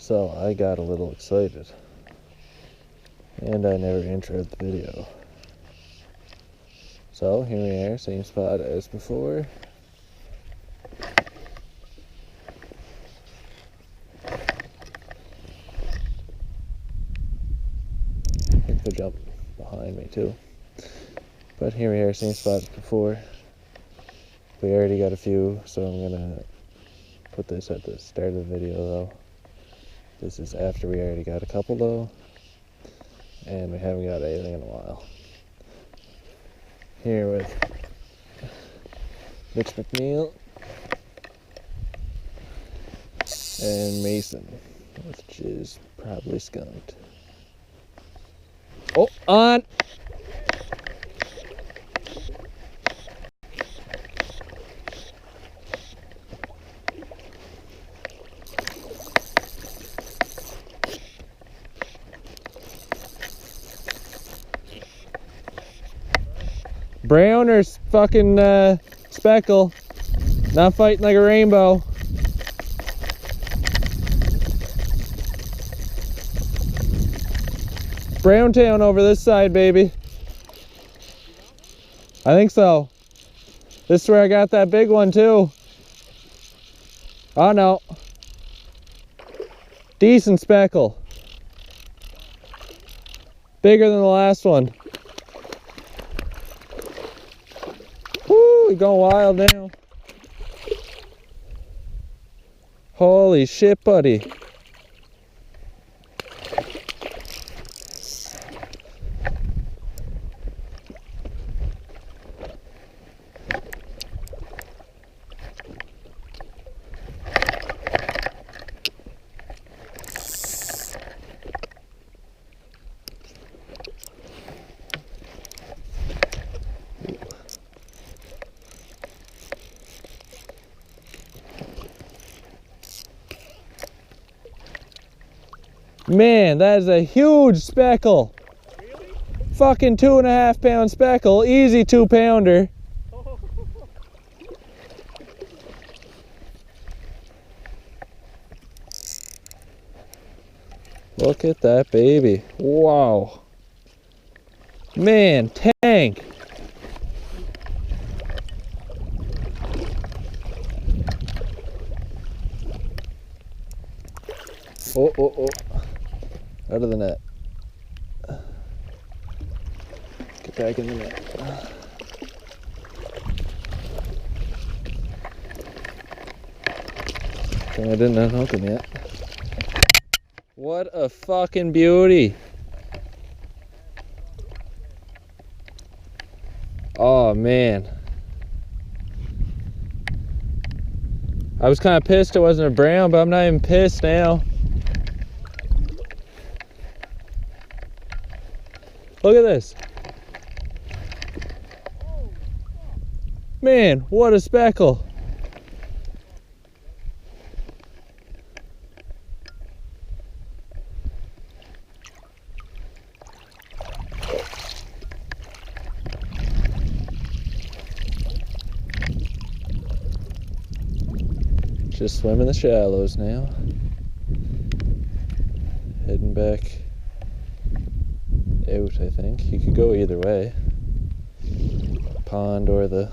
So I got a little excited. And I never introed the video. So here we are, same spot as before. I think they'll jump behind me too. But here we are, same spot as before. We already got a few, so I'm gonna put this at the start of the video though. This is after we already got a couple though. And we haven't got anything in a while. Here with Mitch McNeil and Mason, which is probably skunked. Oh, on! Brown or fucking speckle. Not fighting like a rainbow. Brown town over this side, baby. I think so. This is where I got that big one too. Oh no. Decent speckle. Bigger than the last one. Woo, we're going wild now. Holy shit, buddy. Man, that is a huge speckle. Really? Fucking 2.5 pound speckle, easy 2-pounder. Oh. Look at that baby. Wow. Man, tank. Oh, oh, oh. Out of the net. Get back in the net. I didn't unhook him yet. What a fucking beauty. Oh man. I was kind of pissed it wasn't a brown, but I'm not even pissed now. Look at this. Man, what a speckle. Just swimming the shallows now. Heading back out, I think. You could go either way. Pond or the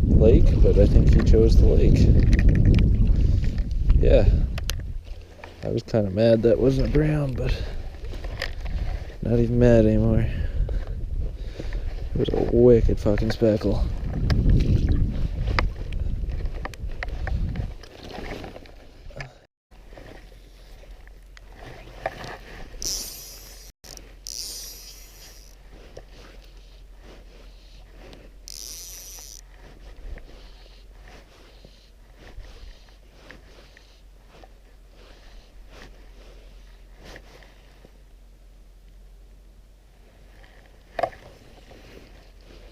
lake, but I think he chose the lake. Yeah. I was kind of mad that wasn't a brown, but not even mad anymore. It was a wicked fucking speckle.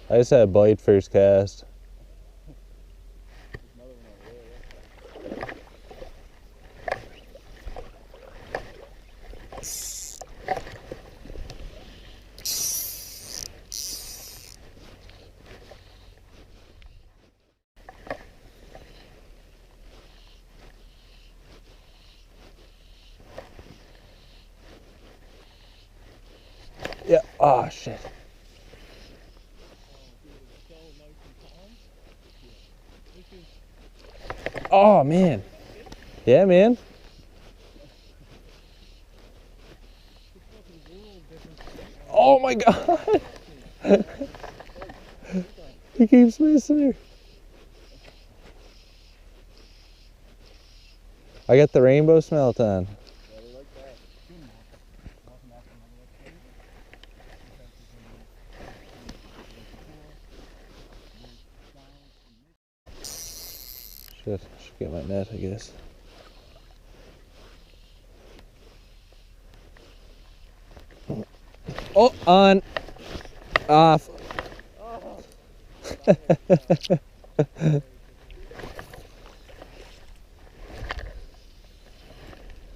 I just had a bite first cast. Oh, shit. Oh, man. Yeah, man. Oh, my God. He keeps missing her. I got the rainbow smelt on. Shit, should get my net, I guess. Oh, on. Off.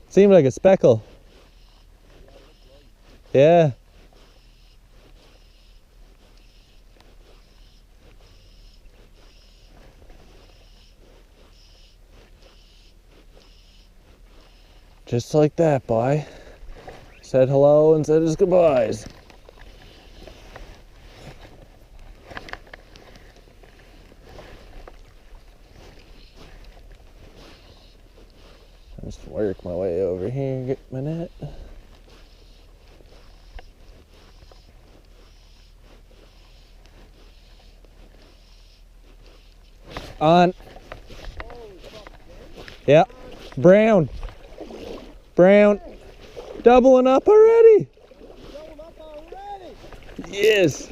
Seemed like a speckle. Yeah. Just like that, boy. Said hello and said his goodbyes. Just work my way over here, get my net. On. Yeah. Brown. Brown. Doubling up already. Yes.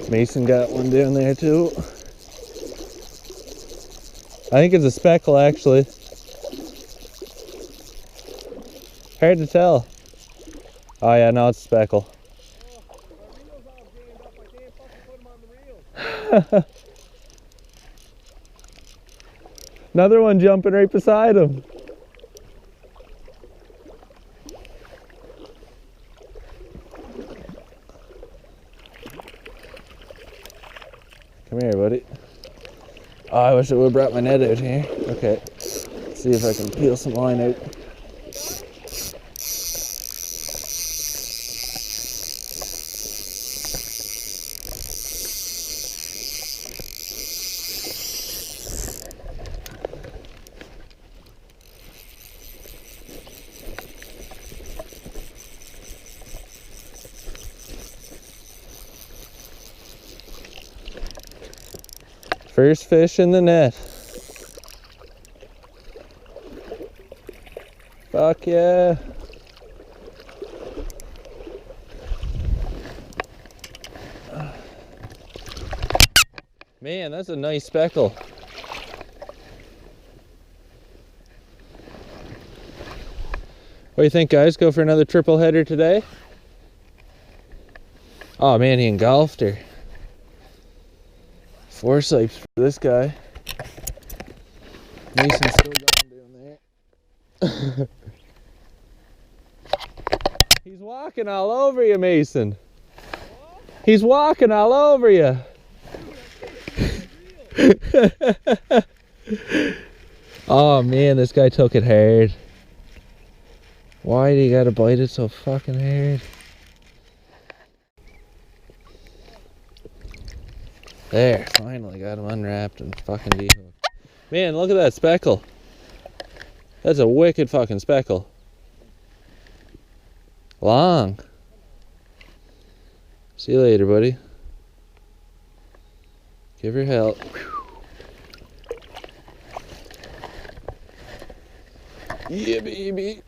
Mason got one down there too. I think it's a speckle actually. Hard to tell. Oh yeah, no, it's a speckle. Another one jumping right beside him. Come here, buddy. Oh, I wish I would have brought my net out here. Okay, let's see if I can peel some line out. First fish in the net. Fuck yeah. Man, that's a nice speckle. What do you think, guys? Go for another triple header today? Oh man, he engulfed her. Four sipes for this guy. Mason's still going down there. He's walking all over you, Mason. What? He's walking all over you. Oh man, this guy took it hard. Why do you gotta bite it so fucking hard? There, finally got him unwrapped and fucking dehooked. Man, look at that speckle. That's a wicked fucking speckle. Long. See you later, buddy. Give her hell. Yeah, baby.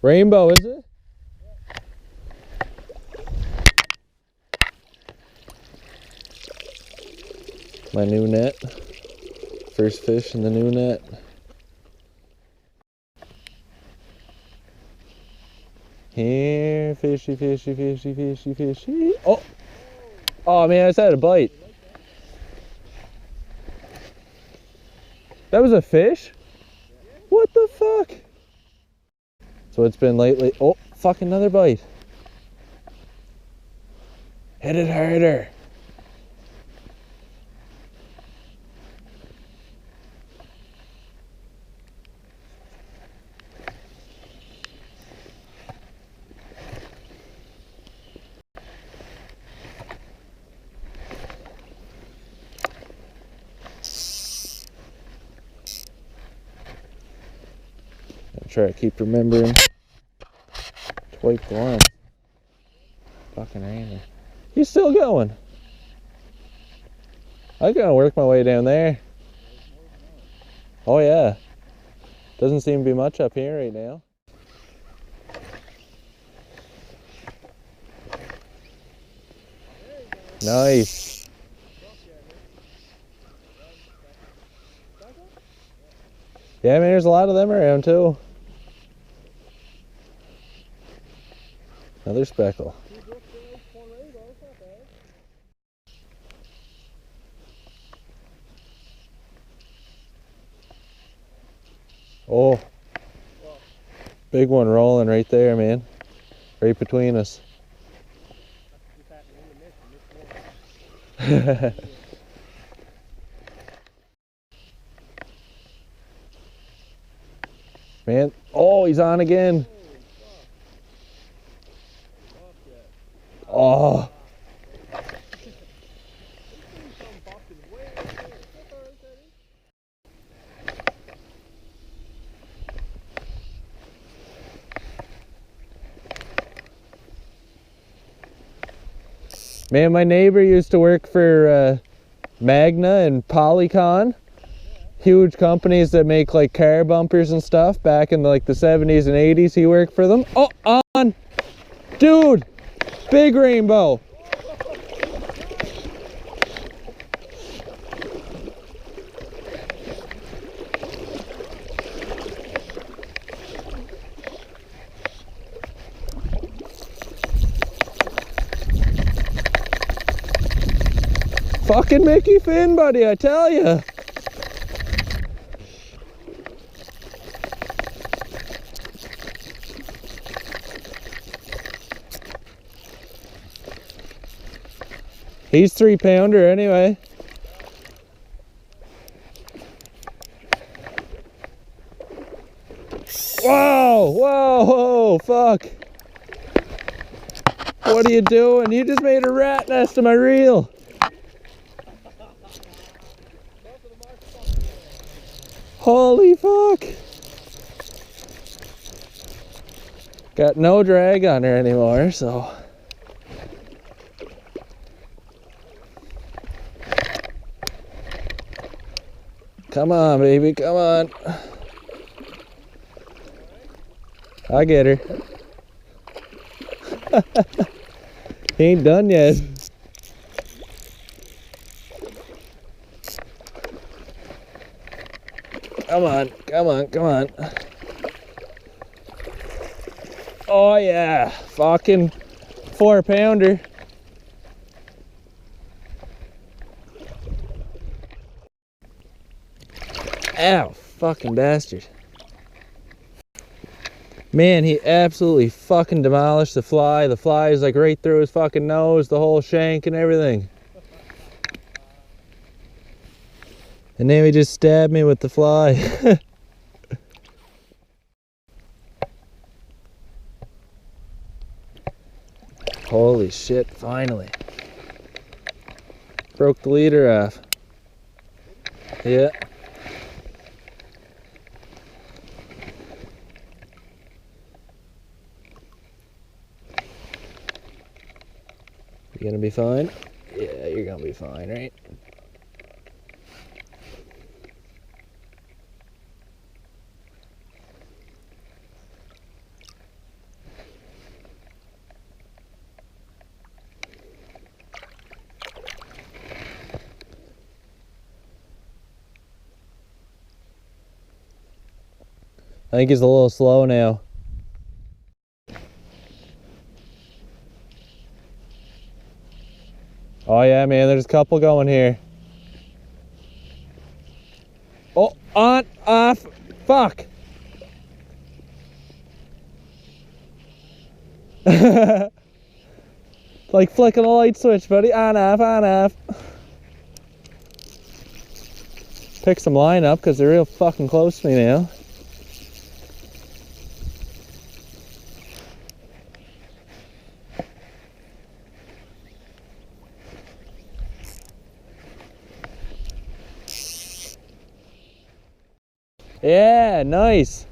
Rainbow, is it? My new net. First fish in the new net. Here, fishy, fishy, fishy, fishy, fishy. Oh! Oh man, I just had a bite. That was a fish? What the fuck? So it's been lately. Oh, fuck, another bite. Hit it harder. try to keep remembering to wipe the line. Fucking raining. He's still going. I'm gonna work my way down there. Oh yeah. Doesn't seem to be much up here right now. Nice. Yeah, I mean, there's a lot of them around too. Another speckle. Oh, big one rolling right there, man. Right between us. Man, oh, he's on again. Oh. Man, my neighbor used to work for Magna and Polycon. Huge companies that make like car bumpers and stuff back in like the 70s and 80s. He worked for them. Oh, on! Dude! Big rainbow! Fucking Mickey Finn, buddy, I tell ya! He's 3-pounder anyway. Whoa, whoa, whoa, fuck. What are you doing? You just made a rat nest of my reel. Holy fuck. Got no drag on her anymore, so. Come on, baby, come on. I get her. He ain't done yet. Come on, come on, come on. Oh yeah, fucking 4-pounder. Ow, fucking bastard. Man, he absolutely fucking demolished the fly. The fly is like right through his fucking nose, the whole shank and everything. And then he just stabbed me with the fly. Holy shit, finally. Broke the leader off. Yeah. You gonna be fine? Yeah, you're gonna be fine, right? I think he's a little slow now. Oh yeah, man, there's a couple going here. Oh, on, off, fuck. Like flicking a light switch, buddy. On, off, on, off. Pick some line up because they're real fucking close to me now. Yeah, nice.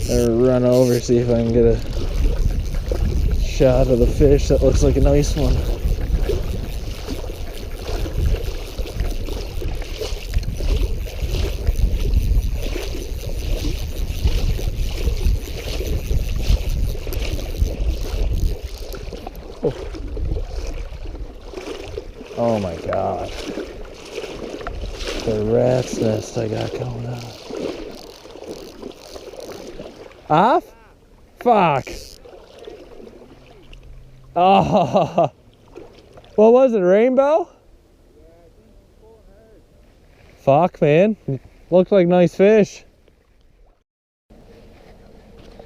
I'll run over, see if I can get a shot of the fish. That looks like a nice one. Oh my god. The rat's nest I got going on. Off? Fuck. Oh. What was it, rainbow? Fuck, man. Looked like nice fish.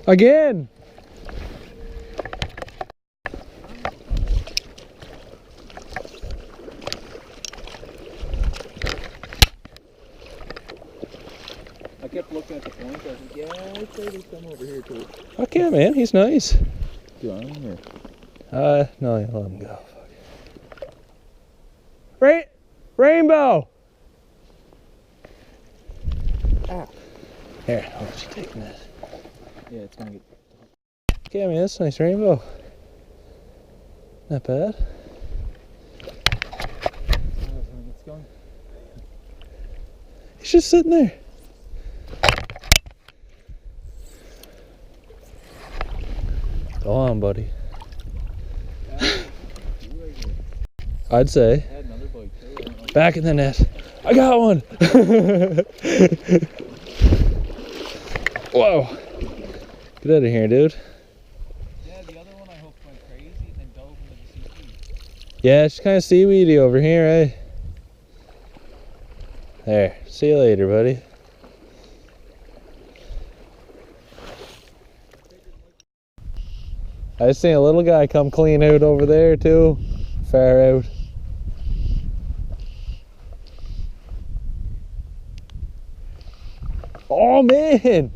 Again. I kept looking at the point. I was like, yeah, I'd say there's some over here too. Fuck yeah, man. He's nice. Do you want him or? No, let him go. Fuck. Rainbow! Ah. Here, I'll let you take that. Yeah, it's gonna get. Okay, man, that's a nice rainbow. Not bad. It's going. He's just sitting there. Go on, buddy. I'd say. I had another bite too. Back in the net. I got one! Whoa. Get out of here, dude. Yeah, the other one I hooked went crazy and then dove into the seaweed. Yeah, it's kind of seaweedy over here, eh? There. See you later, buddy. I seen a little guy come clean out over there too. Far out. Oh man!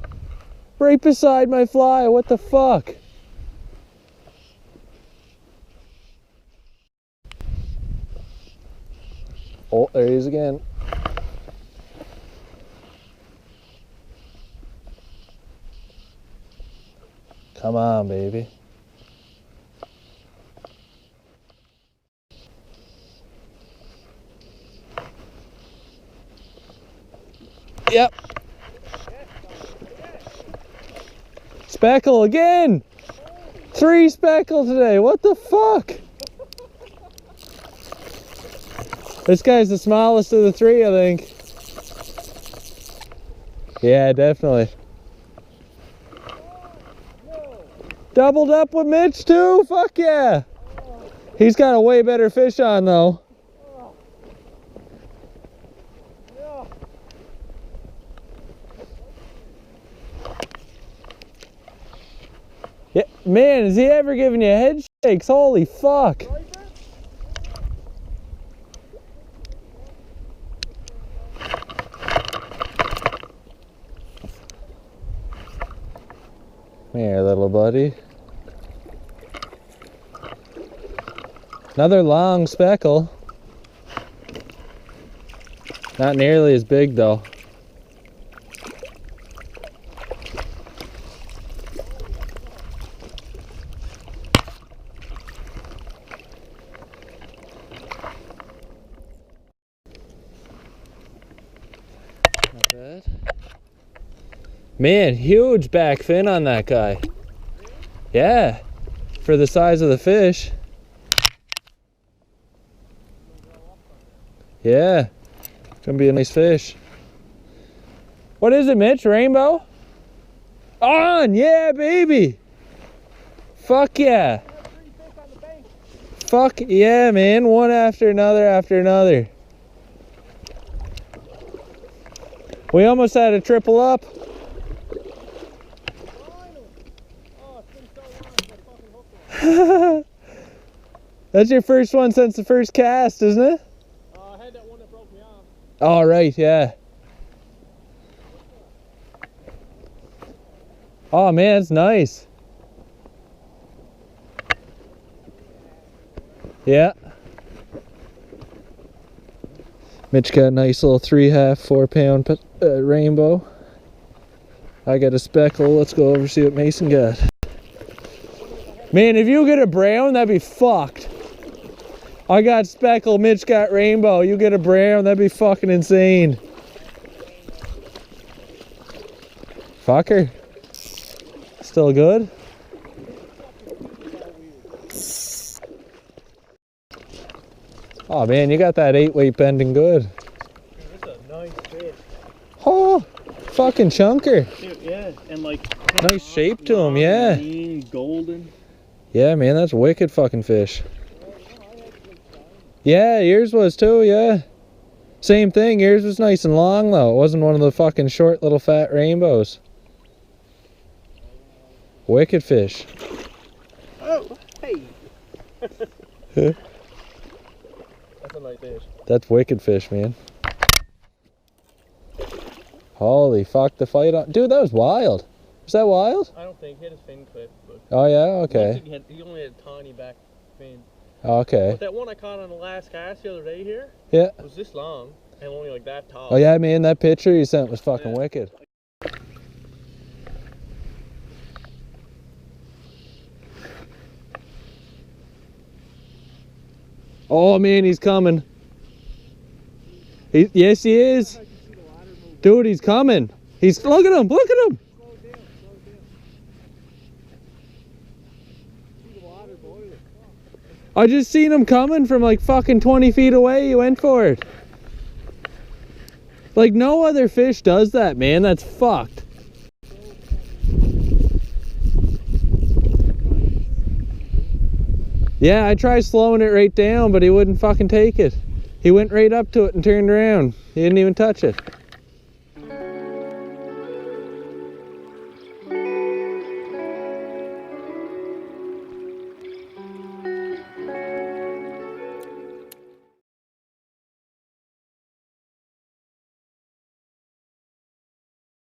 Right beside my fly, what the fuck? Oh, there he is again. Come on, baby. Yep. Speckle again! 3 speckle today, what the fuck? This guy's the smallest of the 3, I think. Yeah, definitely. Doubled up with Mitch too? Fuck yeah! He's got a way better fish on though. Yeah, man, is he ever giving you head shakes? Holy fuck! Come here, little buddy. Another long speckle. Not nearly as big though. Not bad. Man, huge back fin on that guy. Yeah, for the size of the fish. Yeah, it's gonna be a nice fish. What is it, Mitch? Rainbow? On, yeah, baby. Fuck yeah. Fuck yeah, man. One after another after another. We almost had a triple up. That's your first one since the first cast, isn't it? I had that one that broke me off. All right, yeah. Oh man, it's nice. Yeah. Mitch got a nice little 3.5, 4 pound rainbow. I got a speckle. Let's go over see what Mason got. Man, if you get a brown, that'd be fucked. I got speckle, Mitch got rainbow. You get a brown, that'd be fucking insane. Fucker. Still good? Oh man, you got that 8-weight bending good. That's a nice fish. Oh, fucking chunker. Dude, yeah, and like nice shape to him, yeah. Green, golden. Yeah, man, that's wicked fucking fish. Yeah, yours was too, yeah. Same thing, yours was nice and long though. It wasn't one of the fucking short little fat rainbows. Wicked fish. Oh, hey. That's a nice fish. That's wicked fish, man. Holy fuck, the fight on. Dude, that was wild. Was that wild? I don't think he had his fin clipped, but. Oh yeah, okay. He only had a tiny back fin. Okay. But that one I caught on the last cast the other day here. Yeah. Was this long and only like that tall. Oh yeah, man, that picture you sent was fucking wicked. Oh man, he's coming. Yes, he is. Dude, he's coming. Look at him, look at him. I just seen him coming from like fucking 20 feet away. He went for it. Like no other fish does that, man. That's fucked. Yeah, I tried slowing it right down, but he wouldn't fucking take it. He went right up to it and turned around. He didn't even touch it.